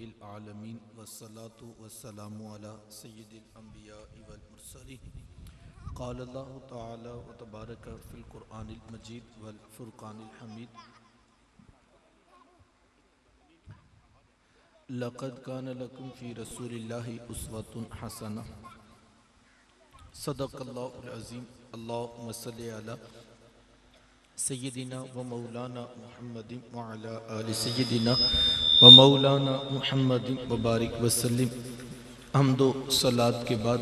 العالمین والصلاة والسلام علی سید الانبیاء والمرسلین قال اللہ تعالی وتبارک فی القرآن المجید والفرقان الحمید لقد کان لکم فی رسول اللہ اسوۃ حسنہ صدق اللہ العظیم اللہم صلی علی سیدنا و مولانا محمد وعلی آل سیدنا و مولانا محمد وبارک وسلم۔ حمد و صلات کے بعد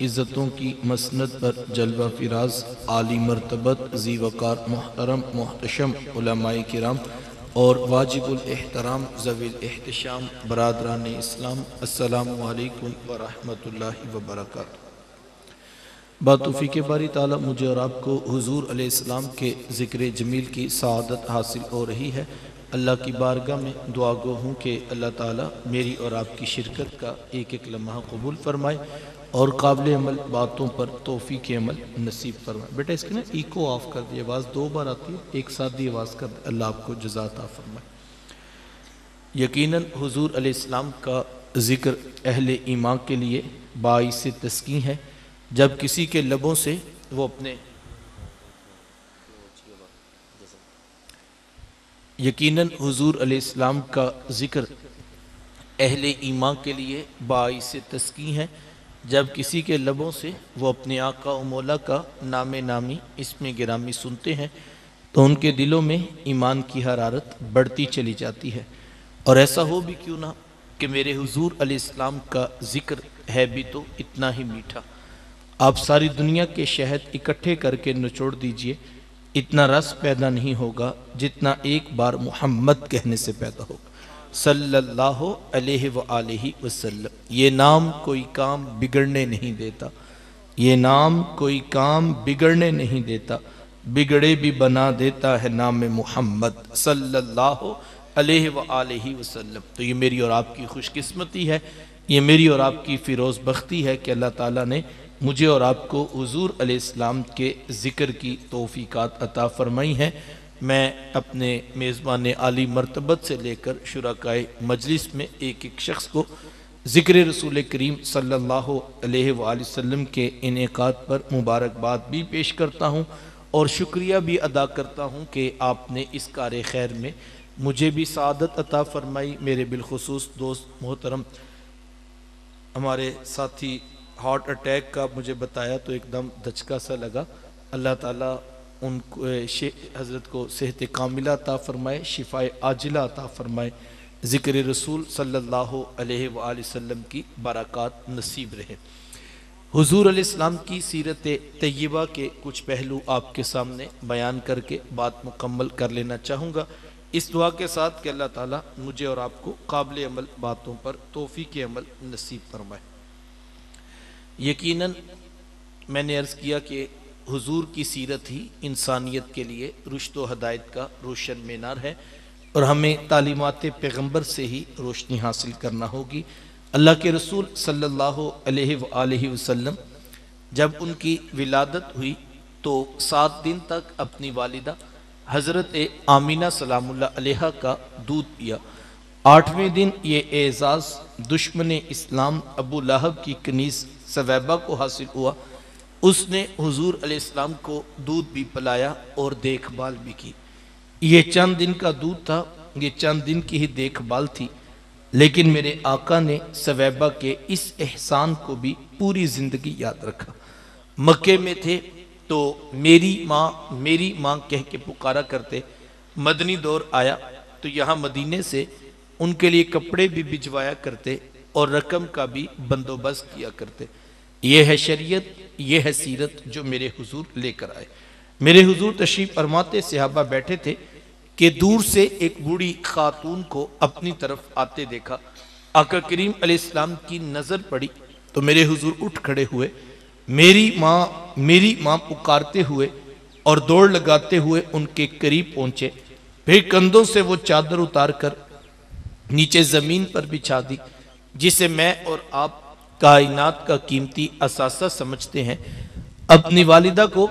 عزتوں کی مسند پر جلوہ فراز عالی مرتبت ذی وقار محترم محتشم علماء کرام اور واجب الاحترام ذوی الاحتشام برادران اسلام، السلام علیکم ورحمۃ اللہ وبرکاتہ۔ باتوفیق باری تعالیٰ مجھے اور آپ کو حضور علیہ السلام کے ذکر جمیل کی سعادت حاصل ہو رہی ہے۔ اللہ کی بارگاہ میں دعا گو ہوں کہ اللہ تعالیٰ میری اور آپ کی شرکت کا ایک ایک لمحہ قبول فرمائے اور قابل عمل باتوں پر توفیق عمل نصیب فرمائے۔ بیٹا اس کے نا ایکو آف کر دی، آواز دو بار آتی ہے، ایک ساتھ دی آواز کر دی، اللہ آپ کو جزا عطا فرمائے۔ یقیناً حضور علیہ السلام کا ذکر اہل ایمان کے لیے باعث تسکین ہے۔ جب کسی کے لبوں سے وہ اپنے یقیناً حضور علیہ السلام کا ذکر اہل ایمان کے لیے باعث تسکین ہے۔ جب کسی کے لبوں سے وہ اپنے آقا و مولا کا نام نامی اسم گرامی سنتے ہیں تو ان کے دلوں میں ایمان کی حرارت بڑھتی چلی جاتی ہے۔ اور ایسا ہو بھی کیوں نہ کہ میرے حضور علیہ السلام کا ذکر ہے بھی تو اتنا ہی میٹھا۔ آپ ساری دنیا کے شہد اکٹھے کر کے نچوڑ دیجئے، اتنا رس پیدا نہیں ہوگا جتنا ایک بار محمد کہنے سے پیدا ہوگا صلی اللہ علیہ وآلہ وسلم۔ یہ نام کوئی کام بگڑنے نہیں دیتا، یہ نام کوئی کام بگڑنے نہیں دیتا، بگڑے بھی بنا دیتا ہے نام محمد صلی اللہ علیہ وآلہ وسلم۔ تو یہ میری اور آپ کی خوش قسمتی ہے، یہ میری اور آپ کی فیروز بختی ہے کہ اللہ تعالیٰ نے مجھے اور آپ کو حضور علیہ السلام کے ذکر کی توفیقات عطا فرمائی ہیں۔ میں اپنے میزبان عالی مرتبت سے لے کر شرکائے مجلس میں ایک ایک شخص کو ذکر رسول کریم صلی اللہ علیہ وآلہ وسلم کے انعقاد پر مبارکباد بھی پیش کرتا ہوں اور شکریہ بھی ادا کرتا ہوں کہ آپ نے اس کار خیر میں مجھے بھی سعادت عطا فرمائی۔ میرے بالخصوص دوست محترم ہمارے ساتھی ہارٹ اٹیک کا مجھے بتایا تو ایک دم دھچکا سا لگا۔ اللہ تعالیٰ ان کو حضرت کو صحت کاملہ عطا فرمائے، شفائے عاجلہ عطا فرمائے، ذکر رسول صلی اللہ علیہ وآلہ وسلم کی برکات نصیب رہے۔ حضور علیہ السلام کی سیرت طیبہ کے کچھ پہلو آپ کے سامنے بیان کر کے بات مکمل کر لینا چاہوں گا، اس دعا کے ساتھ کہ اللہ تعالیٰ مجھے اور آپ کو قابل عمل باتوں پر توفیق عمل نصیب فرمائے۔ یقیناً میں نے عرض کیا کہ حضور کی سیرت ہی انسانیت کے لیے رشد و ہدایت کا روشن مینار ہے اور ہمیں تعلیمات پیغمبر سے ہی روشنی حاصل کرنا ہوگی۔ اللہ کے رسول صلی اللہ علیہ وآلہ وسلم جب ان کی ولادت ہوئی تو 7 دن تک اپنی والدہ حضرت آمینہ سلام اللہ علیہ کا دودھ پیا۔ 8ویں دن یہ اعزاز دشمن اسلام ابو لہب کی کنیز سویبہ کو حاصل ہوا۔ اس نے حضور علیہ السلام کو دودھ بھی پلایا اور دیکھ بھال بھی کی۔ یہ چند دن کا دودھ تھا، یہ چند دن کی ہی دیکھ بھال تھی، لیکن میرے آقا نے سویبہ کے اس احسان کو بھی پوری زندگی یاد رکھا۔ مکے میں تھے تو میری ماں کہہ کے پکارا کرتے، مدنی دور آیا تو یہاں مدینے سے ان کے لیے کپڑے بھی بھجوایا کرتے اور رقم کا بھی بندوبست کیا کرتے۔ یہ ہے شریعت، یہ ہے سیرت جو میرے حضور لے کر آئے۔ میرے حضور تشریف فرماتے صحابہ بیٹھے تھے کہ دور سے ایک بوڑھی خاتون کو اپنی طرف آتے دیکھا۔ آقا کریم علیہ السلام کی نظر پڑی تو میرے حضور اٹھ کھڑے ہوئے، میری ماں پکارتے ہوئے اور دوڑ لگاتے ہوئے ان کے قریب پہنچے، پھر کندھوں سے وہ چادر اتار کر نیچے زمین پر بچھا دی جسے میں اور آپ کائنات کا قیمتی اثاثہ سمجھتے ہیں۔ اپنی والدہ کو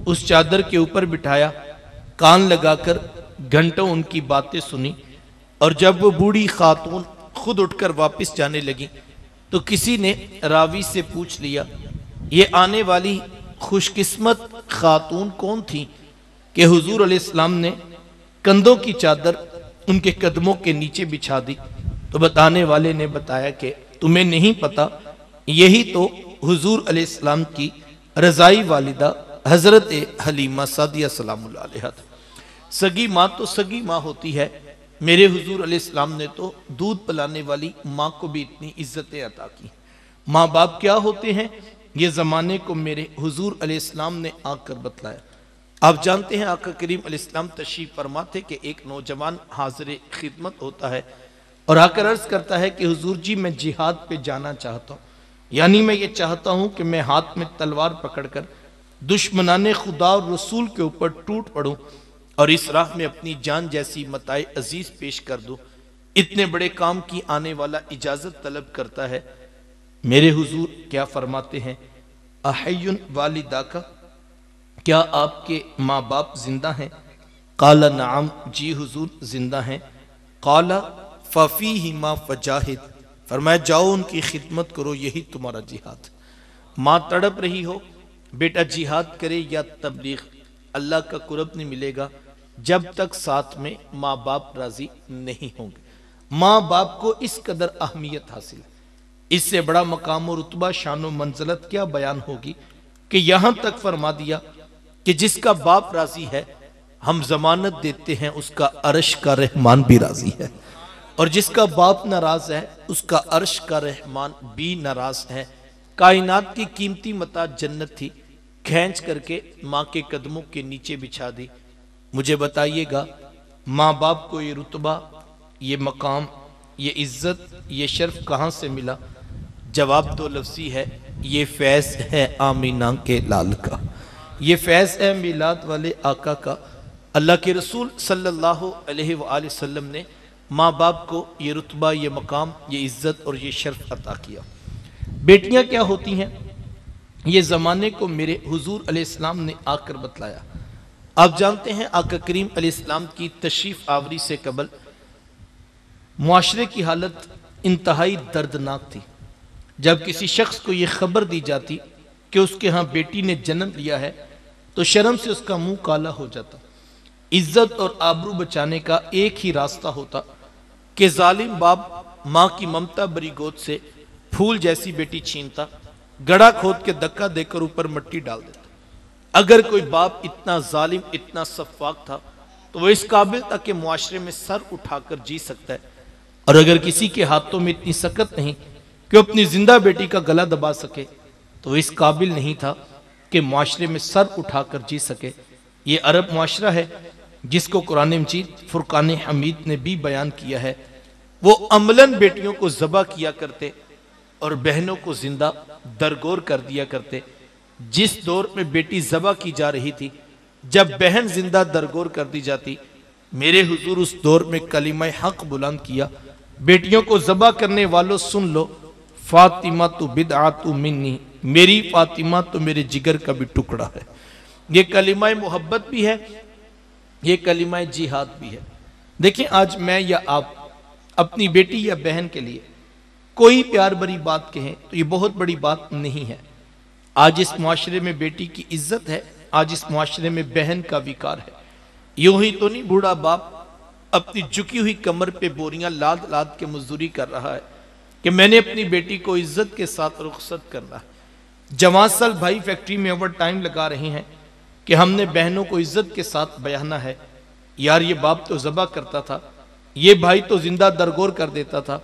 اس چادر کے اوپر بٹھایا، کان لگا کر گھنٹوں ان کی باتیں سنی، اور جب وہ بوڑھی خاتون خود اٹھ کر واپس جانے لگیں تو کسی نے راوی سے پوچھ لیا یہ آنے والی خوش قسمت خاتون کون تھی کہ حضور علیہ السلام نے کندھوں کی چادر ان کے قدموں کے نیچے بچھا دی؟ تو بتانے والے نے بتایا کہ تمہیں نہیں پتا، یہی تو حضور علیہ السلام کی رضائی والدہ حضرت حلیمہ سعدیہ سلام اللہ علیہا تھا۔ سگی ماں تو سگی ماں ہوتی ہے، میرے حضور علیہ السلام نے تو دودھ پلانے والی ماں کو بھی اتنی عزتیں عطا کی۔ ماں باپ کیا ہوتے ہیں یہ زمانے کو میرے حضور علیہ السلام نے آ کر بتلایا۔ آپ جانتے ہیں آقا کریم علیہ السلام تشریف فرما تھے کہ ایک نوجوان حاضر خدمت ہوتا ہے اور آ کر عرض کرتا ہے کہ حضور جی میں جہاد پہ جانا چاہتا ہوں، یعنی میں یہ چاہتا ہوں کہ میں ہاتھ میں تلوار پکڑ کر دشمنان خدا اور رسول کے اوپر ٹوٹ پڑوں اور اس راہ میں اپنی جان جیسی متاع عزیز پیش کر دوں۔ اتنے بڑے کام کی آنے والا اجازت طلب کرتا ہے۔ میرے حضور کیا فرماتے ہیں، احی والدہ کا، کیا آپ کے ماں باپ زندہ ہیں؟ قال نعم، جی حضور زندہ ہیں۔ قال ففیہما فجاہد، فرمایا جاؤ ان کی خدمت کرو، یہی تمہارا جہاد۔ ماں تڑپ رہی ہو، بیٹا جہاد کرے یا تبلیغ، اللہ کا قرب نہیں ملے گا جب تک ساتھ میں ماں باپ راضی نہیں ہوں گے۔ ماں باپ کو اس قدر اہمیت حاصل ہے، اس سے بڑا مقام و رتبہ شان و منزلت کیا بیان ہوگی کہ یہاں تک فرما دیا کہ جس کا باپ راضی ہے ہم ضمانت دیتے ہیں اس کا عرش کا رحمان بھی راضی ہے، اور جس کا باپ ناراض ہے اس کا عرش کا رحمان بھی ناراض ہے۔ کائنات کی قیمتی متاع جنت تھی، کھینچ کر کے ماں کے قدموں کے نیچے بچھا دی۔ مجھے بتائیے گا ماں باپ کو یہ رتبہ، یہ مقام، یہ عزت، یہ شرف کہاں سے ملا؟ جواب دو لفظی ہے، یہ فیض ہے آمینہ کے لال کا، یہ فیض ہے میلاد والے آقا کا۔ اللہ کے رسول صلی اللہ علیہ وآلہ وسلم نے ماں باپ کو یہ رتبہ، یہ مقام، یہ عزت اور یہ شرف عطا کیا۔ بیٹیاں کیا ہوتی ہیں یہ زمانے کو میرے حضور علیہ السلام نے آ کر بتلایا۔ آپ جانتے ہیں آقا کریم علیہ السلام کی تشریف آوری سے قبل معاشرے کی حالت انتہائی دردناک تھی۔ جب کسی شخص کو یہ خبر دی جاتی کہ اس کے ہاں بیٹی نے جنم لیا ہے تو شرم سے اس کا منہ کالا ہو جاتا۔ عزت اور آبرو بچانے کا ایک ہی راستہ ہوتا کہ ظالم باپ ماں کی ممتا بری گود سے پھول جیسی بیٹی چھینتا، گڑھا کھود کے دکا دے کر اوپر مٹی ڈال دیتا۔ اگر کوئی باپ اتنا ظالم، اتنا سفاک تھا تو وہ اس قابل تھا کہ معاشرے میں سر اٹھا کر جی سکتا ہے، اور اگر کسی کے ہاتھوں میں اتنی سکت نہیں کہ اپنی زندہ بیٹی کا گلا دبا سکے تو وہ اس قابل نہیں تھا کہ معاشرے میں سر اٹھا کر جی سکے۔ یہ عرب معاشرہ ہے جس کو قرآن مجید فرقان حمید نے بھی بیان کیا ہے۔ وہ عملاً بیٹیوں کو ذبح کیا کرتے اور بہنوں کو زندہ درگور کر دیا کرتے۔ جس دور میں بیٹی ذبح کی جا رہی تھی، جب بہن زندہ درگور کر دی جاتی، میرے حضور اس دور میں کلمہ حق بلند کیا، بیٹیوں کو ذبح کرنے والوں سن لو، فاطمہ تو بدعات منی، میری فاطمہ تو میرے جگر کا بھی ٹکڑا ہے۔ یہ کلمہ محبت بھی ہے، یہ کلمہ جہاد بھی ہے۔ دیکھیں آج میں یا آپ اپنی بیٹی یا بہن کے لیے کوئی پیار بری بات کہیں تو یہ بہت بڑی بات نہیں ہے۔ آج اس معاشرے میں بیٹی کی عزت ہے، آج اس معاشرے میں بہن کا وقار ہے۔ یوں ہی تو نہیں بوڑھا باپ اپنی جھکی ہوئی کمر پہ بوریاں لاد لاد کے مزدوری کر رہا ہے کہ میں نے اپنی بیٹی کو عزت کے ساتھ رخصت کرنا ہے۔ جوان سال بھائی فیکٹری میں اوور ٹائم لگا رہے ہیں کہ ہم نے بہنوں کو عزت کے ساتھ بیانا ہے۔ یار یہ باپ تو ذبح کرتا تھا، یہ بھائی تو زندہ درگور کر دیتا تھا۔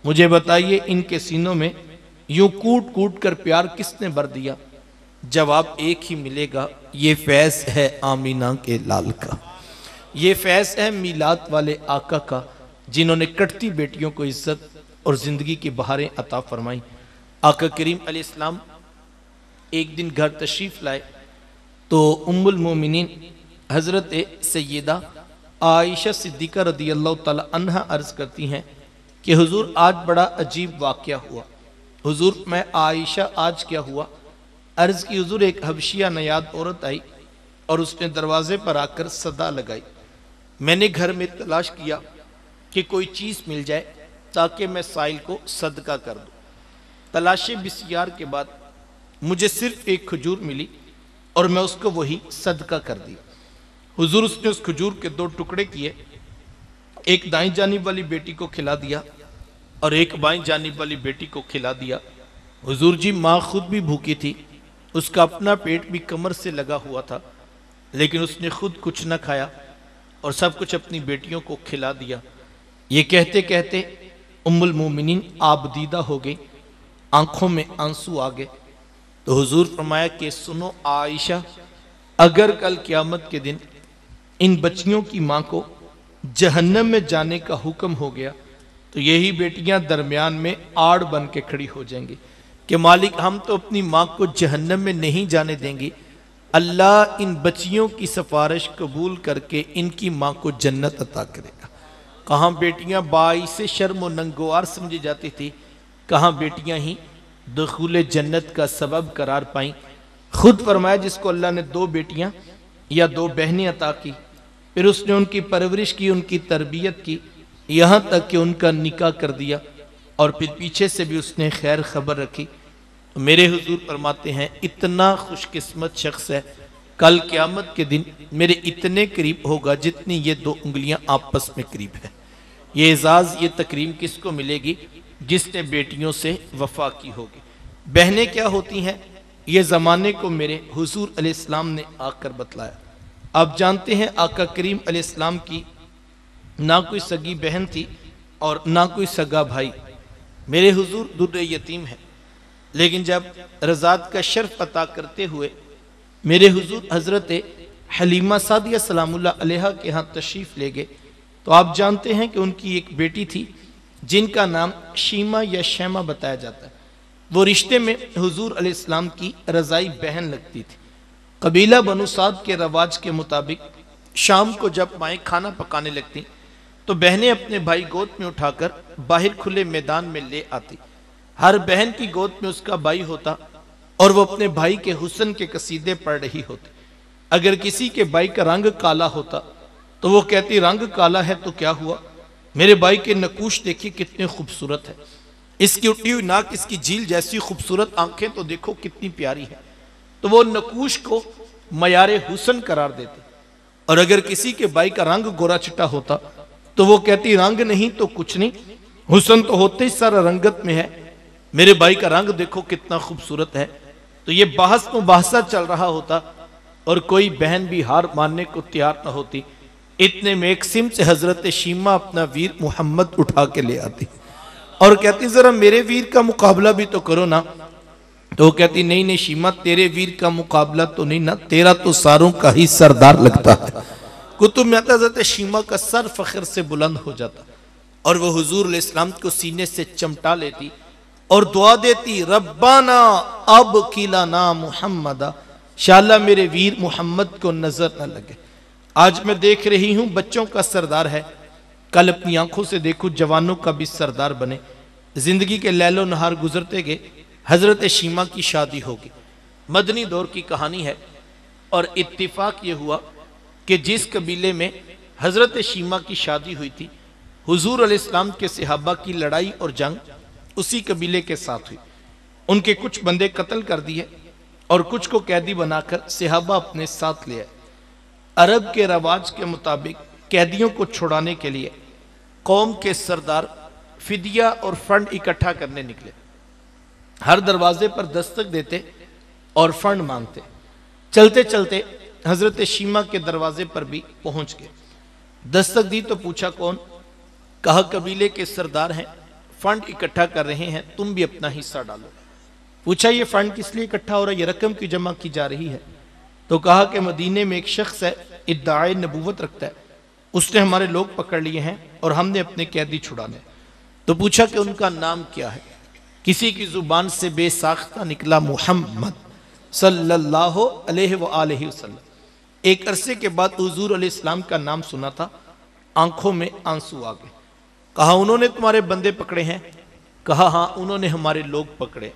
مجھے بتائیے ان کے سینوں میں یوں کوٹ کوٹ کر پیار کس نے بھر دیا؟ جواب ایک ہی ملے گا، یہ فیض ہے آمینہ کے لال کا، یہ فیض ہے میلاد والے آقا کا، جنہوں نے کٹتی بیٹیوں کو عزت اور زندگی کی بہاریں عطا فرمائیں۔ آقا کریم علیہ السلام ایک دن گھر تشریف لائے تو ام المومنین حضرت سیدہ عائشہ صدیقہ رضی اللہ تعالی عنہ عرض کرتی ہیں کہ حضور آج بڑا عجیب واقعہ ہوا۔ حضور میں عائشہ آج کیا ہوا؟ عرض کی حضور ایک حبشیہ نیاد عورت آئی اور اس نے دروازے پر آ کر صدا لگائی۔ میں نے گھر میں تلاش کیا کہ کوئی چیز مل جائے تاکہ میں سائل کو صدقہ کر دوں۔ تلاشِ بسیار کے بعد مجھے صرف ایک کھجور ملی اور میں اس کو وہی صدقہ کر دی۔ حضور اس نے اس کھجور کے 2 ٹکڑے کیے، ایک دائیں جانب والی بیٹی کو کھلا دیا اور ایک بائیں جانب والی بیٹی کو کھلا دیا۔ حضور جی ماں خود بھی بھوکی تھی، اس کا اپنا پیٹ بھی کمر سے لگا ہوا تھا، لیکن اس نے خود کچھ نہ کھایا اور سب کچھ اپنی بیٹیوں کو کھلا دیا۔ یہ کہتے کہتے ام المومنین آبدیدہ ہو گئی، آنکھوں میں آنسو آ گئے۔ تو حضور فرمایا کہ سنو عائشہ، اگر کل قیامت کے دن ان بچیوں کی ماں کو جہنم میں جانے کا حکم ہو گیا تو یہی بیٹیاں درمیان میں آڑ بن کے کھڑی ہو جائیں گی کہ مالک ہم تو اپنی ماں کو جہنم میں نہیں جانے دیں گی، اللہ ان بچیوں کی سفارش قبول کر کے ان کی ماں کو جنت عطا کرے گا۔ کہاں بیٹیاں باعث شرم و ننگوار سمجھی جاتی تھی، کہاں بیٹیاں ہی دخول جنت کا سبب قرار پائیں۔ خود فرمایا جس کو اللہ نے 2 بیٹیاں یا 2 بہنیں عطا کی، پھر اس نے ان کی پرورش کی، ان کی تربیت کی، یہاں تک کہ ان کا نکاح کر دیا اور پھر پیچھے سے بھی اس نے خیر خبر رکھی، تو میرے حضور فرماتے ہیں اتنا خوش قسمت شخص ہے کل قیامت کے دن میرے اتنے قریب ہوگا جتنی یہ 2 انگلیاں آپس میں قریب ہیں۔ یہ اعزاز، یہ تکریم کس کو ملے گی؟ جس نے بیٹیوں سے وفا کی ہوگی۔ بہنیں کیا ہوتی ہیں؟ یہ زمانے کو میرے حضور علیہ السلام نے آ کر بتلایا۔ آپ جانتے ہیں آقا کریم علیہ السلام کی نہ کوئی سگی بہن تھی اور نہ کوئی سگا بھائی۔ میرے حضور در یتیم ہیں، لیکن جب رضاعت کا شرف عطا کرتے ہوئے میرے حضور حضرت حلیمہ سعدیہ سلام اللہ علیہا کے ہاں تشریف لے گئے تو آپ جانتے ہیں کہ ان کی ایک بیٹی تھی جن کا نام شیمہ یا شیمہ بتایا جاتا ہے۔ وہ رشتے میں حضور علیہ السلام کی رضائی بہن لگتی تھی۔ قبیلہ بنو سعد کے رواج کے مطابق شام کو جب مائیں کھانا پکانے لگتی تو بہنیں اپنے بھائی گود میں اٹھا کر باہر کھلے میدان میں لے آتی۔ ہر بہن کی گود میں اس کا بھائی ہوتا اور وہ اپنے بھائی کے حسن کے قصیدے پڑھ رہی ہوتی۔ اگر کسی کے بھائی کا رنگ کالا ہوتا تو وہ کہتی رنگ کالا ہے تو کیا ہوا، میرے بھائی کے نقوش دیکھیے کتنے خوبصورت ہے، اس کی اٹھی ہوئی ناک، اس کی جھیل جیسی خوبصورت آنکھیں تو دیکھو کتنی پیاری ہے۔ تو وہ نقوش کو معیار حسن قرار دیتے۔ اور اگر کسی کے بھائی کا رنگ گورا چٹا ہوتا تو وہ کہتی رنگ نہیں تو کچھ نہیں، حسن تو ہوتے ہی سارا رنگت میں ہے، میرے بھائی کا رنگ دیکھو کتنا خوبصورت ہے۔ تو یہ بحث مباحثہ چل رہا ہوتا اور کوئی بہن بھی ہار ماننے کو تیار نہ ہوتی۔ اتنے میں ایک سمت سے حضرت شیمہ اپنا ویر محمد اٹھا کے لے آتی اور کہتی ذرا میرے ویر کا مقابلہ بھی تو کرو نا۔ تو وہ کہتی نہیں نہیں شیمہ تیرے ویر کا مقابلہ تو نہیں نا، تیرا تو ساروں کا ہی سردار لگتا ہے۔ کتب میں آتا ہے حضرت شیمہ کا سر فخر سے بلند ہو جاتا اور وہ حضور علیہ السلام کو سینے سے چمٹا لیتی اور دعا دیتی ربانا اب کیلانا محمدہ، انشاءاللہ میرے ویر محمد کو نظر نہ لگے۔ آج میں دیکھ رہی ہوں بچوں کا سردار ہے، کل اپنی آنکھوں سے دیکھو جوانوں کا بھی سردار بنے۔ زندگی کے لیل و نہار گزرتے گئے، حضرت شیمہ کی شادی ہوگی۔ مدنی دور کی کہانی ہے اور اتفاق یہ ہوا کہ جس قبیلے میں حضرت شیمہ کی شادی ہوئی تھی، حضور علیہ السلام کے صحابہ کی لڑائی اور جنگ اسی قبیلے کے ساتھ ہوئی۔ ان کے کچھ بندے قتل کر دیے اور کچھ کو قیدی بنا کر صحابہ اپنے ساتھ لے آئے۔ عرب کے رواج کے مطابق قیدیوں کو چھڑانے کے لیے قوم کے سردار فدیہ اور فنڈ اکٹھا کرنے نکلے۔ ہر دروازے پر دستک دیتے اور فنڈ مانگتے۔ چلتے چلتے حضرت شیمہ کے دروازے پر بھی پہنچ گئے۔ دستک دی تو پوچھا کون؟ کہا قبیلے کے سردار ہیں، فنڈ اکٹھا کر رہے ہیں، تم بھی اپنا حصہ ڈالو۔ پوچھا یہ فنڈ کس لیے اکٹھا ہو رہا ہے، یہ رقم کی جمع کی جا رہی ہے؟ تو کہا کہ مدینے میں ایک شخص ہے، ادعائے نبوت رکھتا ہے، اس نے ہمارے لوگ پکڑ لیے ہیں اور ہم نے اپنے قیدی چھڑانے۔ تو پوچھا کہ ان کا نام کیا ہے؟ کسی کی زبان سے بے ساختہ نکلا محمد صلی اللہ علیہ وآلہ وسلم۔ ایک عرصے کے بعد حضور علیہ السلام کا نام سنا تھا، آنکھوں میں آنسو آ گئے۔ کہا انہوں نے تمہارے بندے پکڑے ہیں؟ کہا ہاں انہوں نے ہمارے لوگ پکڑے۔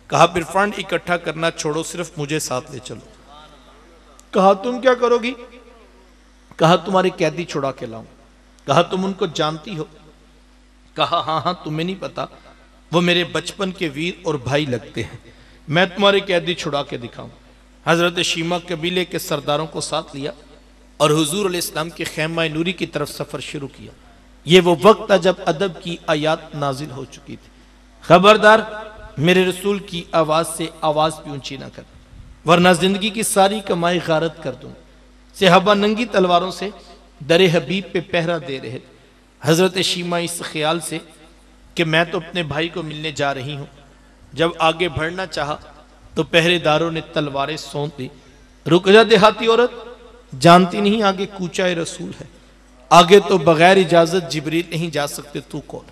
کہا پھر فنڈ اکٹھا کرنا چھوڑو، صرف مجھے ساتھ لے چلو۔ کہا تم کیا کرو گی؟ کہا تمہارے قیدی چھڑا کے لاؤں۔ کہا تم ان کو جانتی ہو؟ کہا ہاں ہاں تمہیں نہیں پتا، وہ میرے بچپن کے ویر اور بھائی لگتے ہیں، میں تمہارے قیدی چھڑا کے دکھاؤں۔ حضرت شیمہ قبیلے کے سرداروں کو ساتھ لیا اور حضور علیہ السلام کے خیمہ نوری کی طرف سفر شروع کیا۔ یہ وہ وقت تھا جب ادب کی آیات نازل ہو چکی تھی۔ خبردار میرے رسول کی آواز سے آواز بھی اونچی نہ کر، ورنہ زندگی کی ساری کمائی غارت کر دوں۔ صحابہ ننگی تلواروں سے در حبیب پہ پہرا دے رہے تھے۔ حضرت شیمہ اس خیال سے کہ میں تو اپنے بھائی کو ملنے جا رہی ہوں، جب آگے بڑھنا چاہا تو پہرے داروں نے تلواریں سونت دی۔ رک جا دیہاتی عورت، جانتی نہیں آگے کوچہ رسول ہے، آگے تو بغیر اجازت جبریل نہیں جا سکتے، تو کون؟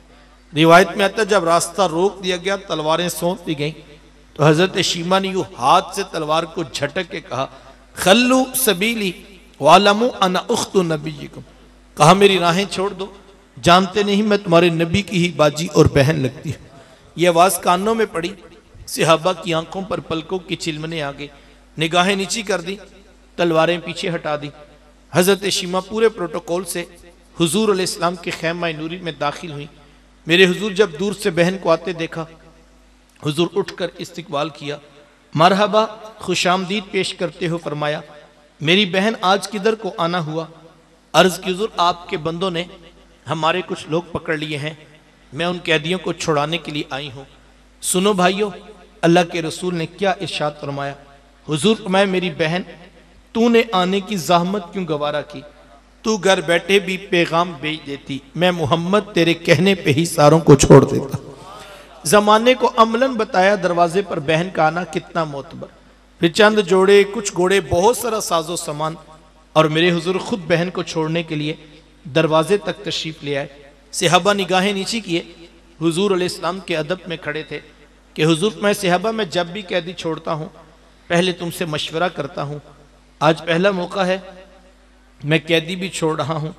روایت میں آتا جب راستہ روک دیا گیا، تلواریں سونت دی گئیں، تو حضرت شیمہ نے یوں ہاتھ سے تلوار کو جھٹک کے کہا خلو سبیلی وعلموا انا اخت نبیکم، کہا میری راہیں چھوڑ دو، جانتے نہیں میں تمہارے نبی کی ہی باجی اور بہن لگتی ہوں۔ یہ آواز کانوں میں پڑی، صحابہ کی آنکھوں پر پلکوں کی چلمنے آگے، نگاہیں نیچی کر دی، تلواریں پیچھے ہٹا دی۔ حضرت شیمہ پورے پروٹوکول سے حضور علیہ السلام کے خیمہ نوری میں داخل ہوئی۔ میرے حضور جب دور سے بہن کو آتے دیکھا، حضور اٹھ کر استقبال کیا، مرحبا خوش آمدید پیش کرتے ہو فرمایا میری بہن آج کدھر کو آنا ہوا؟ عرض کی حضور آپ کے بندوں نے ہمارے کچھ لوگ پکڑ لیے ہیں، میں ان قیدیوں کو چھڑانے کے لیے آئی ہوں۔ سنو بھائیو، اللہ کے رسول نے کیا ارشاد فرمایا؟ حضور فرمایا میری بہن تو نے آنے کی زحمت کیوں گوارا کی؟ تو گھر بیٹھے بھی پیغام بھیج دیتی، میں محمد تیرے کہنے پہ ہی ساروں کو چھوڑ دیتا۔ زمانے کو عملاً بتایا دروازے پر بہن کا آنا کتنا معتبر، پھر چند جوڑے، کچھ گھوڑے، بہت سارا ساز و سامان، اور میرے حضور خود بہن کو چھوڑنے کے لیے دروازے تک تشریف لے آئے۔ صحابہ نگاہیں نیچی کیے، حضور علیہ السلام کے ادب میں کھڑے تھے کہ حضور میں صحابہ میں جب بھی قیدی چھوڑتا ہوں پہلے تم سے مشورہ کرتا ہوں، آج پہلا موقع ہے میں قیدی بھی چھوڑ رہا ہوں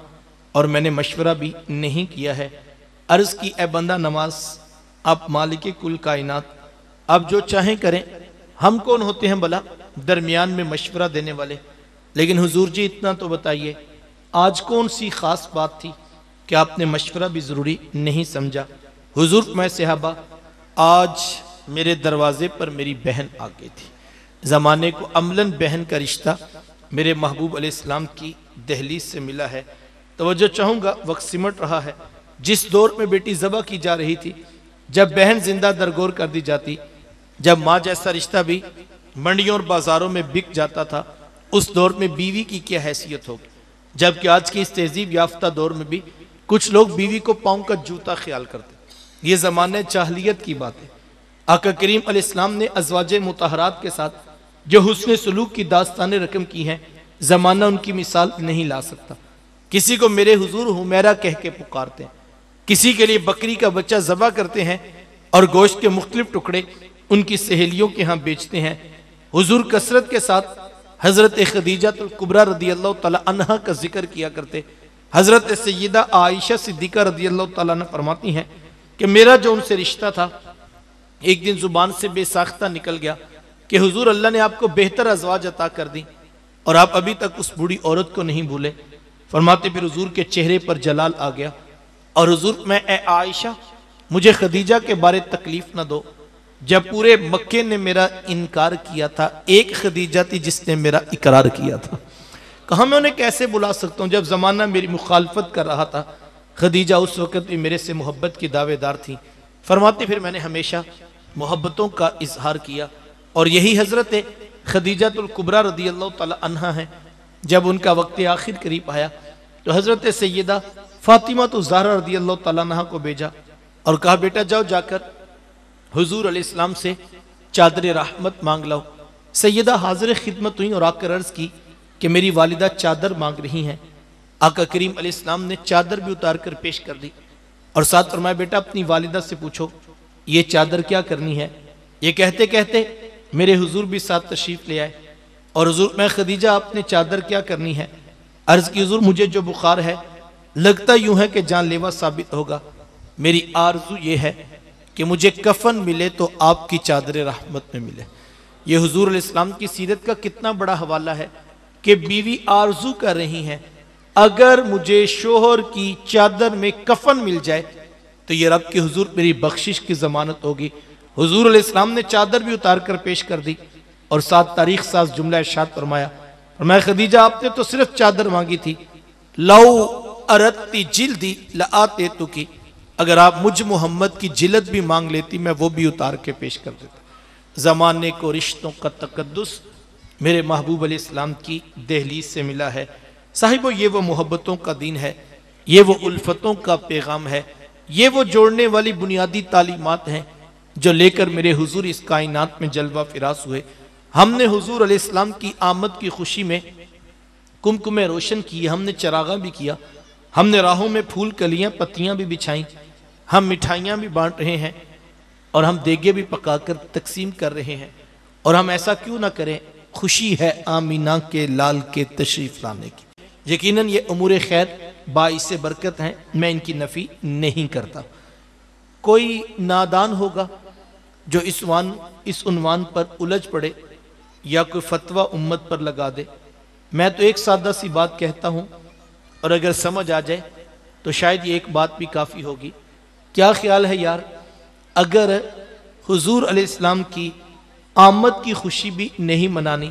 اور میں نے مشورہ بھی نہیں کیا ہے۔ عرض کی اے بندہ نواز، آپ مالک کل کائنات، آپ جو چاہیں کریں، ہم کون ہوتے ہیں بھلا درمیان میں مشورہ دینے والے؟ لیکن حضور جی اتنا تو بتائیے آج کون سی خاص بات تھی کہ آپ نے مشورہ بھی ضروری نہیں سمجھا؟ حضور میں صحابہ آج میرے دروازے پر میری بہن آ گئی تھی۔ زمانے کو عملاً بہن کا رشتہ میرے محبوب علیہ السلام کی دہلیز سے ملا ہے۔ توجہ چاہوں گا، وقت سمٹ رہا ہے۔ جس دور میں بیٹی ذبح کی جا رہی تھی، جب بہن زندہ درگور کر دی جاتی، جب ماں جیسا رشتہ بھی منڈیوں اور بازاروں میں بک جاتا تھا، اس دور میں بیوی کی کیا حیثیت ہوگی؟ جبکہ آج کی اس تہذیب یافتہ دور میں بھی کچھ لوگ بیوی کو پاؤں کا جوتا خیال کرتے۔ یہ زمانہ جاہلیت کی بات ہے۔ آقا کریم علیہ السلام نے ازواج مطہرات کے ساتھ جو حسن سلوک کی داستانیں رقم کی ہیں، زمانہ ان کی مثال نہیں لا سکتا۔ کسی کو میرے حضور حمیرہ کہہ کے پکارتے ہیں، کسی کے لیے بکری کا بچہ ذبح کرتے ہیں اور گوشت کے مختلف ٹکڑے ان کی سہیلیوں کے ہاں بیچتے ہیں۔ حضور کثرت کے ساتھ حضرت خدیجہ الکبریٰ رضی اللہ تعالیٰ عنہ کا ذکر کیا کرتے۔ حضرت سیدہ عائشہ صدیقہ رضی اللہ تعالیٰ عنہ فرماتی ہیں کہ میرا جو ان سے رشتہ تھا ایک دن زبان سے بے ساختہ نکل گیا کہ حضور اللہ نے آپ کو بہتر ازواج عطا کر دی اور آپ ابھی تک اس بوڑھی عورت کو نہیں بھولے۔ فرماتے پھر حضور کے چہرے پر جلال آ گیا اور حضور میں اے عائشہ مجھے خدیجہ کے بارے تکلیف نہ دو، جب پورے مکے نے میرا انکار کیا تھا ایک خدیجہ تھی جس نے میرا اقرار کیا تھا، کہاں میں انہیں کیسے بلا سکتا ہوں جب زمانہ میری مخالفت کر رہا تھا۔ خدیجہ اس وقت بھی میرے سے محبت کی دعوے دار تھی۔ فرماتے پھر میں نے ہمیشہ محبتوں کا اظہار کیا اور یہی حضرت خدیجہ الکبریٰ رضی اللہ تعالی عنہ ہیں۔ جب ان کا وقت آخر قریب آیا تو حضرت سیدہ فاطمہ الزہرا رضی اللہ تعالی عنہ کو بھیجا اور کہا بیٹا جاؤ جا کر حضور علیہ السلام سے چادر رحمت مانگ لاؤ۔ سیدہ حاضر خدمت ہوئی اور آ کر عرض کی کہ میری والدہ چادر مانگ رہی ہیں۔ آقا کریم علیہ السلام نے چادر بھی اتار کر پیش کر دی اور ساتھ فرمایا بیٹا اپنی والدہ سے پوچھو یہ چادر کیا کرنی ہے۔ یہ کہتے کہتے میرے حضور بھی ساتھ تشریف لے آئے اور حضور میں خدیجہ آپ نے چادر کیا کرنی ہے؟ عرض کی حضور مجھے جو بخار ہے لگتا یوں ہے کہ جان لیوا ثابت ہوگا، میری آرزو یہ ہے کہ مجھے کفن ملے تو آپ کی چادر رحمت میں ملے۔ یہ حضور علیہ السلام کی سیرت کا کتنا بڑا حوالہ ہے کہ بیوی آرزو کر رہی ہیں اگر مجھے شوہر کی چادر میں کفن مل جائے تو یہ رب کے حضور میری بخشش کی ضمانت ہوگی۔ حضور علیہ السلام نے چادر بھی اتار کر پیش کر دی اور ساتھ تاریخ ساز جملہ ارشاد فرمایا، خدیجہ آپ نے تو صرف چادر مانگی تھی، لو اردتی جلدی لآتے تو کی، اگر آپ مجھ محمد کی جلد بھی مانگ لیتی میں وہ بھی اتار کے پیش کر دیتا۔ زمانے کو رشتوں کا تقدس میرے محبوب علیہ السلام کی دہلیز سے ملا ہے۔ صاحبو یہ وہ محبتوں کا دین ہے، یہ وہ الفتوں کا پیغام ہے، یہ وہ جوڑنے والی بنیادی تعلیمات ہیں جو لے کر میرے حضور اس کائنات میں جلوہ فراز ہوئے۔ ہم نے حضور علیہ السلام کی آمد کی خوشی میں کمکمیں روشن کی، ہم نے چراغاں بھی کیا، ہم نے راہوں میں پھول کلیاں پتیاں بھی بچھائیں، ہم مٹھائیاں بھی بانٹ رہے ہیں اور ہم دیگے بھی پکا کر تقسیم کر رہے ہیں، اور ہم ایسا کیوں نہ کریں، خوشی ہے آمینہ کے لال کے تشریف لانے کی۔ یقیناً یہ امور خیر باعث برکت ہیں، میں ان کی نفی نہیں کرتا۔ کوئی نادان ہوگا جو اس عنوان پر الجھ پڑے یا کوئی فتویٰ امت پر لگا دے، میں تو ایک سادہ سی بات کہتا ہوں، اور اگر سمجھ آ جائے تو شاید یہ ایک بات بھی کافی ہوگی۔ کیا خیال ہے یار، اگر حضور علیہ السلام کی آمد کی خوشی بھی نہیں منانی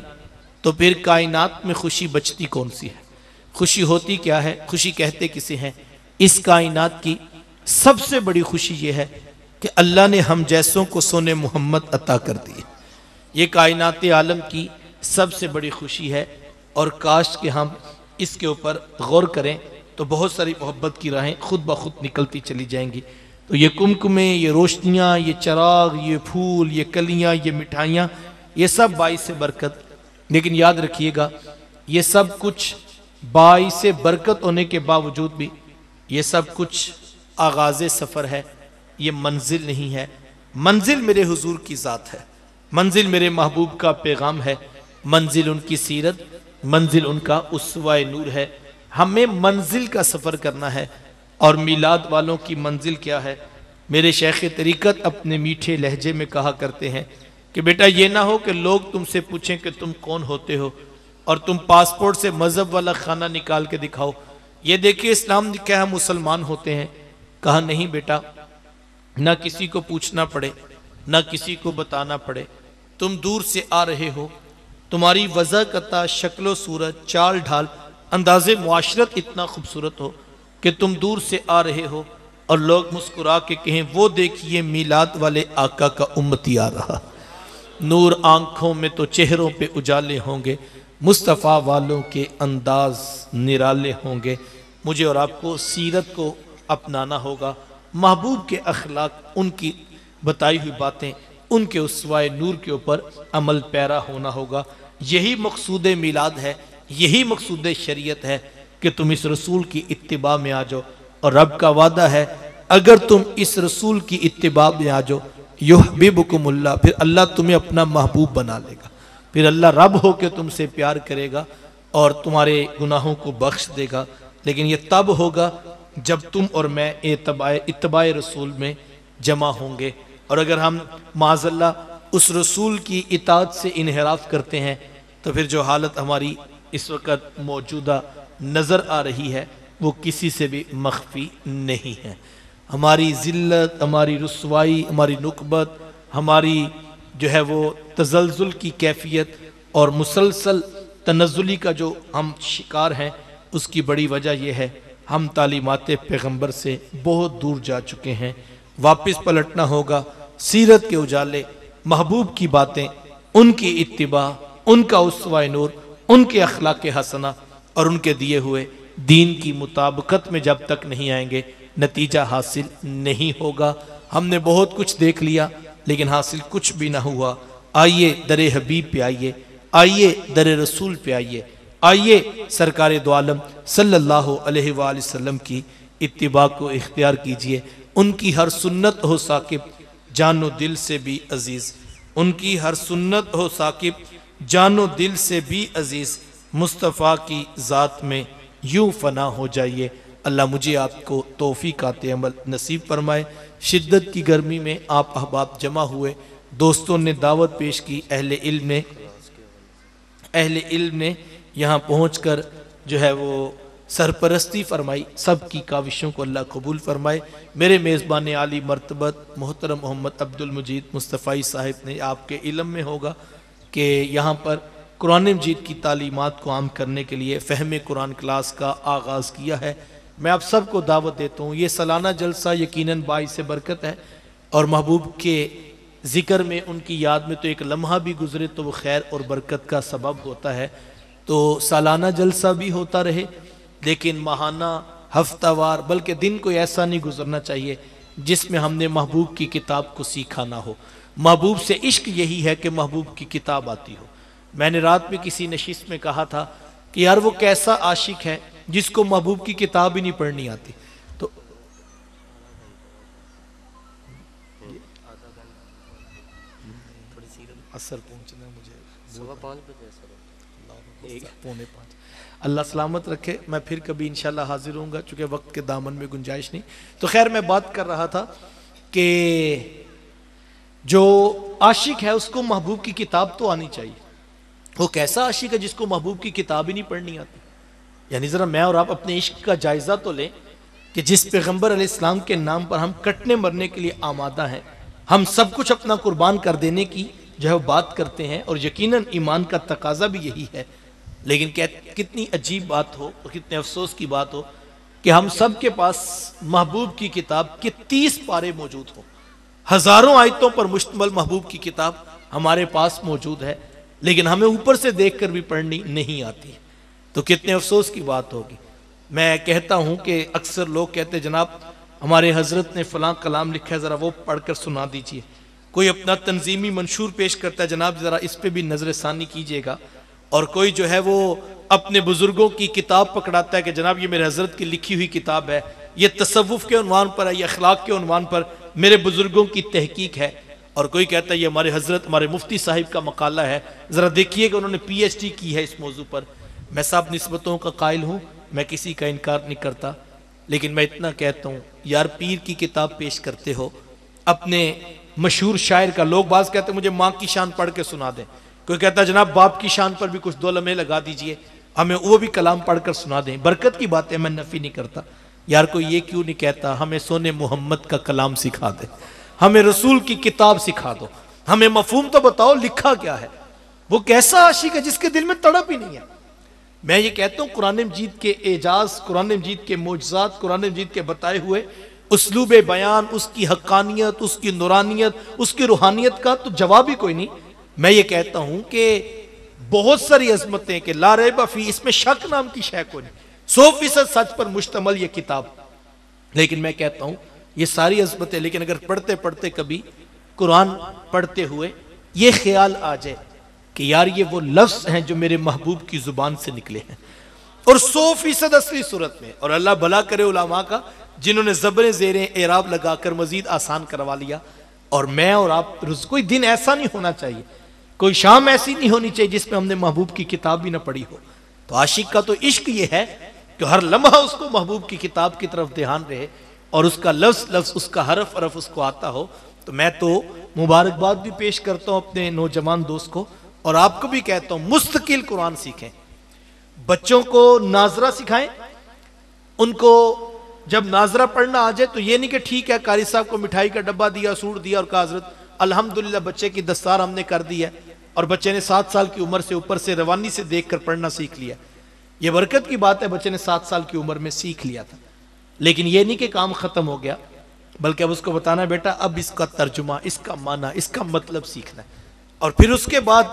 تو پھر کائنات میں خوشی بچتی کون سی ہے؟ خوشی ہوتی کیا ہے؟ خوشی کہتے کسے ہیں؟ اس کائنات کی سب سے بڑی خوشی یہ ہے کہ اللہ نے ہم جیسوں کو سونے محمد عطا کر دی۔ یہ کائنات عالم کی سب سے بڑی خوشی ہے، اور کاش کہ ہم اس کے اوپر غور کریں تو بہت ساری محبت کی راہیں خود بخود نکلتی چلی جائیں گی۔ تو یہ کمکمیں، یہ روشنیاں، یہ چراغ، یہ پھول، یہ کلیاں، یہ مٹھائیاں، یہ سب باعث برکت، لیکن یاد رکھیے گا یہ سب کچھ باعث برکت ہونے کے باوجود بھی یہ سب کچھ آغاز سفر ہے، یہ منزل نہیں ہے۔ منزل میرے حضور کی ذات ہے، منزل میرے محبوب کا پیغام ہے، منزل ان کی سیرت، منزل ان کا اسوہ نور ہے۔ ہمیں منزل کا سفر کرنا ہے، اور میلاد والوں کی منزل کیا ہے؟ میرے شیخ طریقت اپنے میٹھے لہجے میں کہا کرتے ہیں کہ بیٹا یہ نہ ہو کہ لوگ تم سے پوچھیں کہ تم کون ہوتے ہو اور تم پاسپورٹ سے مذہب والا خانہ نکال کے دکھاؤ، یہ دیکھیں اسلام نے کہا ہم مسلمان ہوتے ہیں۔ کہا نہیں بیٹا، نہ کسی کو پوچھنا پڑے، نہ کسی کو بتانا پڑے، تم دور سے آ رہے ہو، تمہاری وضع قطع، شکل و صورت، چال ڈھال، انداز معاشرت اتنا خوبصورت ہو کہ تم دور سے آ رہے ہو اور لوگ مسکرا کے کہیں وہ دیکھیے میلاد والے آقا کا امتی آ رہا۔ نور آنکھوں میں تو چہروں پہ اجالے ہوں گے، مصطفیٰ والوں کے انداز نرالے ہوں گے۔ مجھے اور آپ کو سیرت کو اپنانا ہوگا، محبوب کے اخلاق، ان کی بتائی ہوئی باتیں، ان کے اسوہ نور کے اوپر عمل پیرا ہونا ہوگا۔ یہی مقصود میلاد ہے، یہی مقصود شریعت ہے کہ تم اس رسول کی اتباع میں آ جاؤ، اور رب کا وعدہ ہے اگر تم اس رسول کی اتباع میں آ جاؤ یحببکم اللہ، پھر اللہ تمہیں اپنا محبوب بنا لے گا، پھر اللہ رب ہو کے تم سے پیار کرے گا اور تمہارے گناہوں کو بخش دے گا۔ لیکن یہ تب ہوگا جب تم اور میں اتباع رسول میں جمع ہوں گے، اور اگر ہم معاذ اللہ اس رسول کی اطاعت سے انحراف کرتے ہیں تو پھر جو حالت ہماری اس وقت موجودہ نظر آ رہی ہے وہ کسی سے بھی مخفی نہیں ہے۔ ہماری ذلت، ہماری رسوائی، ہماری نکبت، ہماری جو ہے وہ تزلزل کی کیفیت اور مسلسل تنزلی کا جو ہم شکار ہیں، اس کی بڑی وجہ یہ ہے ہم تعلیمات پیغمبر سے بہت دور جا چکے ہیں۔ واپس پلٹنا ہوگا، سیرت کے اجالے، محبوب کی باتیں، ان کی اتباع، ان کا اسوہ نور، ان کے اخلاق حسنہ اور ان کے دیے ہوئے دین کی مطابقت میں جب تک نہیں آئیں گے نتیجہ حاصل نہیں ہوگا۔ ہم نے بہت کچھ دیکھ لیا لیکن حاصل کچھ بھی نہ ہوا۔ آئیے در حبیب پہ آئیے، آئیے در رسول پہ آئیے، آئیے سرکار دو عالم صلی اللہ علیہ وآلہ وسلم کی اتباع کو اختیار کیجئے۔ ان کی ہر سنت ہو ثاقب جان و دل سے بھی عزیز، ان کی ہر سنت ہو ثاقب جان و دل سے بھی عزیز، مصطفیٰ کی ذات میں یوں فنا ہو جائیے۔ اللہ مجھے آپ کو توفیقات عمل نصیب فرمائے۔ شدت کی گرمی میں آپ احباب جمع ہوئے، دوستوں نے دعوت پیش کی، اہل علم نے یہاں پہنچ کر جو ہے وہ سرپرستی فرمائی، سب کی کاوشوں کو اللہ قبول فرمائے۔ میرے میزبان عالی مرتبت محترم محمد عبد المجید مصطفی صاحب نے آپ کے علم میں ہوگا کہ یہاں پر قرآن مجید کی تعلیمات کو عام کرنے کے لیے فہم قرآن کلاس کا آغاز کیا ہے۔ میں آپ سب کو دعوت دیتا ہوں، یہ سالانہ جلسہ یقیناً باعث برکت ہے، اور محبوب کے ذکر میں ان کی یاد میں تو ایک لمحہ بھی گزرے تو وہ خیر اور برکت کا سبب ہوتا ہے۔ تو سالانہ جلسہ بھی ہوتا رہے، لیکن ماہانہ، ہفتہ وار، بلکہ دن کوئی ایسا نہیں گزرنا چاہیے جس میں ہم نے محبوب کی کتاب کو سیکھا نہ ہو۔ محبوب سے عشق یہی ہے کہ محبوب کی کتاب آتی ہو۔ میں نے رات میں کسی نشست میں کہا تھا کہ یار وہ کیسا عاشق ہے جس کو محبوب کی کتاب ہی نہیں پڑھنی آتی۔ تو اثر پہنچنا مجھے صبح 5 بجے، پونے 5۔ اللہ سلامت رکھے، میں پھر کبھی انشاءاللہ حاضر ہوں گا، چونکہ وقت کے دامن میں گنجائش نہیں۔ تو خیر میں بات کر رہا تھا کہ جو عاشق ہے اس کو محبوب کی کتاب تو آنی چاہیے۔ وہ کیسا عاشق ہے جس کو محبوب کی کتاب ہی نہیں پڑھنی آتی؟ یعنی ذرا میں اور آپ اپنے عشق کا جائزہ تو لیں کہ جس پیغمبر علیہ السلام کے نام پر ہم کٹنے مرنے کے لیے آمادہ ہیں، ہم سب کچھ اپنا قربان کر دینے کی جو ہے بات کرتے ہیں، اور یقیناً ایمان کا تقاضا بھی یہی ہے، لیکن کتنی عجیب بات ہو اور کتنے افسوس کی بات ہو کہ ہم سب کے پاس محبوب کی کتاب کے 30 پارے موجود ہوں، ہزاروں آیتوں پر مشتمل محبوب کی کتاب ہمارے پاس موجود ہے، لیکن ہمیں اوپر سے دیکھ کر بھی پڑھنی نہیں آتی، تو کتنے افسوس کی بات ہوگی۔ میں کہتا ہوں کہ اکثر لوگ کہتے جناب ہمارے حضرت نے فلاں کلام لکھا ہے، ذرا وہ پڑھ کر سنا دیجئے۔ کوئی اپنا تنظیمی منشور پیش کرتا ہے، جناب ذرا اس پہ بھی نظر ثانی کیجئے گا، اور کوئی جو ہے وہ اپنے بزرگوں کی کتاب پکڑاتا ہے کہ جناب یہ میرے حضرت کی لکھی ہوئی کتاب ہے، یہ تصوف کے عنوان پر ہے، یہ اخلاق کے عنوان پر میرے بزرگوں کی تحقیق ہے، اور کوئی کہتا ہے یہ ہمارے حضرت، ہمارے مفتی صاحب کا مقالہ ہے، ذرا دیکھیے کہ انہوں نے پی ایچ ڈی کی ہے اس موضوع پر۔ میں صاحب نسبتوں کا قائل ہوں، میں کسی کا انکار نہیں کرتا، لیکن میں اتنا کہتا ہوں یار پیر کی کتاب پیش کرتے ہو اپنے مشہور شاعر کا، لوگ بعض کہتے ہیں مجھے ماں کی شان پڑھ کے سنا دیں، کوئی کہتا ہے جناب باپ کی شان پر بھی کچھ 2 لمحے لگا دیجئے، ہمیں وہ بھی کلام پڑھ کر سنا دیں، برکت کی بات ہے، میں نفی نہیں کرتا۔ یار کوئی یہ کیوں نہیں کہتا ہمیں سونے محمد کا کلام سکھا دے، ہمیں رسول کی کتاب سکھا دو، ہمیں مفہوم تو بتاؤ لکھا کیا ہے؟ وہ کیسا عاشق ہے جس کے دل میں تڑپ ہی نہیں ہے؟ میں یہ کہتا ہوں قرآن مجید کے اعجاز، قرآن مجید کے معجزات، قرآن مجید کے بتائے ہوئے اسلوب بیان، اس کی حقانیت، اس کی نورانیت، اس کی روحانیت کا تو جواب ہی کوئی نہیں۔ میں یہ کہتا ہوں کہ بہت ساری عظمتیں کہ لا ریب فی، اس میں شک نام کی شے کوئی نہیں، 100% سچ پر مشتمل یہ کتاب، لیکن میں کہتا ہوں یہ ساری عظمتیں، لیکن اگر پڑھتے پڑھتے کبھی قرآن پڑھتے ہوئے یہ خیال آ جائے کہ یار یہ وہ لفظ ہیں جو میرے محبوب کی زبان سے نکلے ہیں، اور 100% اصلی صورت میں، اور اللہ بھلا کرے علماء کا جنہوں نے زبریں زیریں اعراب لگا کر مزید آسان کروا لیا، اور میں اور آپ کوئی دن ایسا نہیں ہونا چاہیے، کوئی شام ایسی نہیں ہونی چاہیے جس میں ہم نے محبوب کی کتاب بھی نہ پڑھی ہو۔ تو عاشق کا تو عشق یہ ہے کہ ہر لمحہ اس کو محبوب کی کتاب کی طرف دھیان رہے، اور اس کا لفظ اس کا حرف اس کو آتا ہو۔ تو میں تو مبارکباد بھی پیش کرتا ہوں اپنے نوجوان دوست کو، اور آپ کو بھی کہتا ہوں مستقل قرآن سیکھیں، بچوں کو ناظرہ سکھائیں، ان کو جب ناظرہ پڑھنا آ جائے تو یہ نہیں کہ ٹھیک ہے قاری صاحب کو مٹھائی کا ڈبہ دیا، سوٹ دیا اور کہا حضرت الحمدللہ بچے کی دستار ہم نے کر دی ہے، اور بچے نے 7 سال کی عمر سے اوپر سے روانی سے دیکھ کر پڑھنا سیکھ لیا۔ یہ برکت کی بات ہے، بچے نے 7 سال کی عمر میں سیکھ لیا تھا، لیکن یہ نہیں کہ کام ختم ہو گیا، بلکہ اب اس کو بتانا بیٹا اب اس کا ترجمہ، اس کا معنی، اس کا مطلب سیکھنا ہے، اور پھر اس کے بعد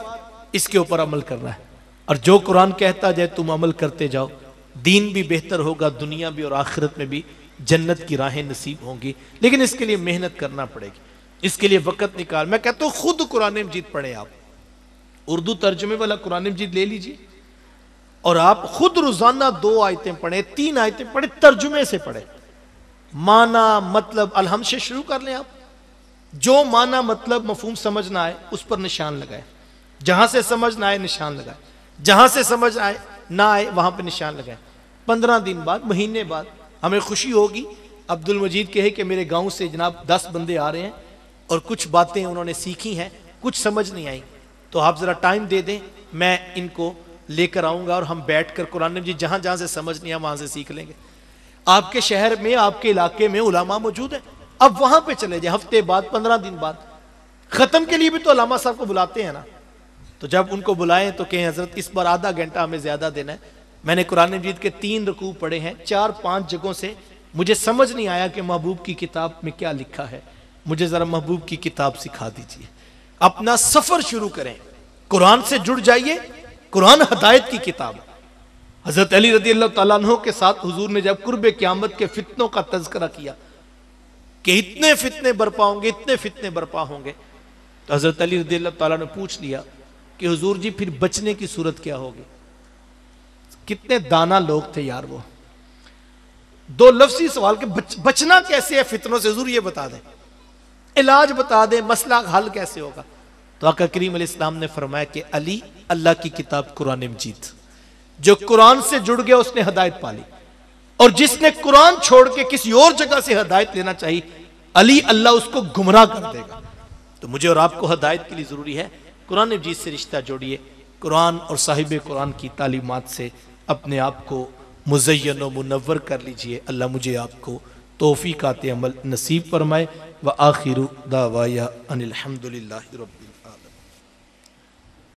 اس کے اوپر عمل کرنا ہے، اور جو قرآن کہتا جائے تم عمل کرتے جاؤ، دین بھی بہتر ہوگا، دنیا بھی اور آخرت میں بھی جنت کی راہیں نصیب ہوں گی، لیکن اس کے لیے محنت کرنا پڑے گی، اس کے لیے وقت نکال۔ میں کہتا ہوں خود قرآن مجید پڑھیں، آپ اردو ترجمے والا قرآن مجید لے لیجئے، اور آپ خود روزانہ 2 آیتیں پڑھیں، 3 آیتیں پڑھیں، ترجمے سے پڑھیں، معنی مطلب الحمد سے شروع کر لیں، آپ جو معنی مطلب مفہوم سمجھ نہ آئے اس پر نشان لگائیں، جہاں سے سمجھ نہ آئے نشان لگائیں، جہاں سے سمجھ آئے نہ آئے وہاں پہ نشان لگائیں۔ 15 دن بعد، مہینے بعد ہمیں خوشی ہوگی، عبد المجید کہے کہ میرے گاؤں سے جناب 10 بندے آ رہے ہیں اور کچھ باتیں انہوں نے سیکھی ہیں، کچھ سمجھ نہیں آئی، تو آپ ذرا ٹائم دے دیں، میں ان کو لے کر آؤں گا اور ہم بیٹھ کر قرآن مجید جہاں جہاں سے سمجھ نہیں ہے وہاں سے سیکھ لیں گے. آپ کے شہر میں آپ کے علاقے میں علماء موجود ہیں, اب وہاں پہ چلے جائیں, ہفتے بعد 15 دن بعد. ختم کے لیے بھی تو علامہ صاحب کو بلاتے ہیں نا, تو جب ان کو بلائیں تو کہیں حضرت اس بار آدھا گھنٹہ ہمیں زیادہ دینا ہے. میں نے قرآن مجید کے 3 رکوع پڑھے ہیں, 4-5 جگہوں سے مجھے سمجھ نہیں آیا کہ محبوب کی کتاب میں کیا لکھا ہے, مجھے ذرا محبوب کی کتاب سکھا دیجئے. اپنا سفر شروع کریں, قرآن سے جڑ جائیے. قرآن ہدایت کی کتاب. حضرت علی رضی اللہ تعالیٰ عنہ کے ساتھ حضور نے جب قرب قیامت کے فتنوں کا تذکرہ کیا کہ اتنے فتنے برپا ہوں گے, اتنے فتنے برپا ہوں گے, تو حضرت علی رضی اللہ تعالیٰ نے پوچھ لیا کہ حضور جی پھر بچنے کی صورت کیا ہوگی. کتنے دانا لوگ تھے یار وہ. 2 لفظی سوال کہ بچنا کیسے ہے فتنوں سے, حضور یہ بتا دیں, علاج بتا دیں, مسئلہ حل کیسے ہوگا. تو آقا کریم علیہ السلام نے فرمایا کہ علی, اللہ کی کتاب قرآن مجید, جو قرآن سے جڑ گیا اس نے ہدایت پالی, اور جس نے قرآن چھوڑ کے کسی اور جگہ سے ہدایت لینا چاہیے, علی اللہ اس کو گمراہ کر دے گا. تو مجھے اور آپ کو ہدایت کے لیے ضروری ہے قرآن مجید سے رشتہ جوڑیے, قرآن اور صاحب قرآن کی تعلیمات سے اپنے آپ کو مزین و منور کر لیجئے. اللہ مجھے آپ کو توفیقات عمل نصیب فرمائے. وآخر دعوایا ان الحمدللہ رب